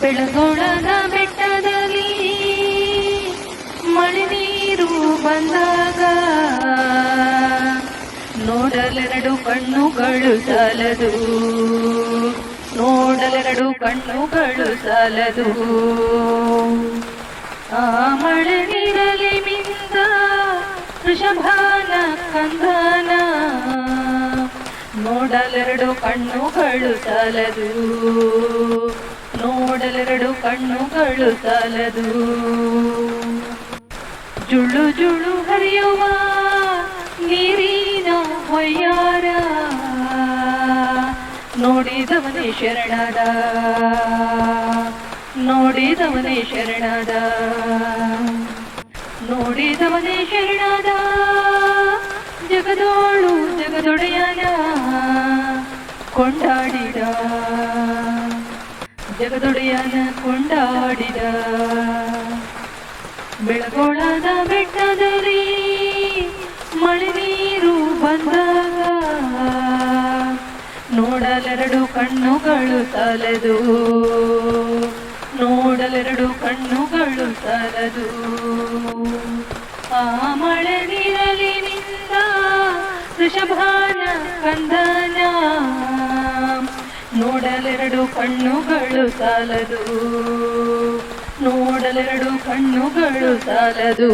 ಬೆಳಗೊಳದ ಬೆಟ್ಟದಲ್ಲಿ ಮಳೆ ನೀರು ಬಂದಾಗ ನೋಡಲೆರಡು ಕಣ್ಣುಗಳು ಸಾಲದು, ನೋಡಲೆರಡು ಕಣ್ಣುಗಳು ಸಾಲದು. ಆ ಮಳೆ ನೀರಲಿ ಮಿಂದ ವೃಷಭಾನ ಕಂದನ ನೋಡಲೆರಡು ಕಣ್ಣುಗಳು ಸಾಲದು, ನೋಡಲೆರಡು ಕಣ್ಣುಗಳು ಸಾಲದು. ಜುಳು ಜುಳು ಹರಿಯುವ ನೀರಿನ ಹೊಯ್ಯಾರ ನೋಡಿದವನೇ ಶರಣದ, ನೋಡಿದವನೇ ಶರಣದ, ನೋಡಿದವನೇ ಶರಣದ. ಜಗದೋಳು ಜಗದೊಡೆಯನ ಕೊಂಡಾಡಿದ, ಜಗದೊಡೆಯನ ಕೊಂಡಾಡಿದ. ಬೆಳಗೊಳದ ಬೆಟ್ಟದಲ್ಲಿ ಮಳೆ ನೀರು ಬಂದಾಗ ನೋಡಲೆರಡು ಕಣ್ಣುಗಳು ಸಾಲದು, ನೋಡಲೆರಡು ಕಣ್ಣುಗಳು ಸಾಲದು. ಆ ಮಳೆ ನೀರಲಿ ನಿಂದ ವೃಷಭಾನ ಕಂದನ ನೋಡಲೆರಡು ಕಣ್ಣುಗಳು ಸಾಲದು, ನೋಡಲೆರಡು ಕಣ್ಣುಗಳು ಸಾಲದು.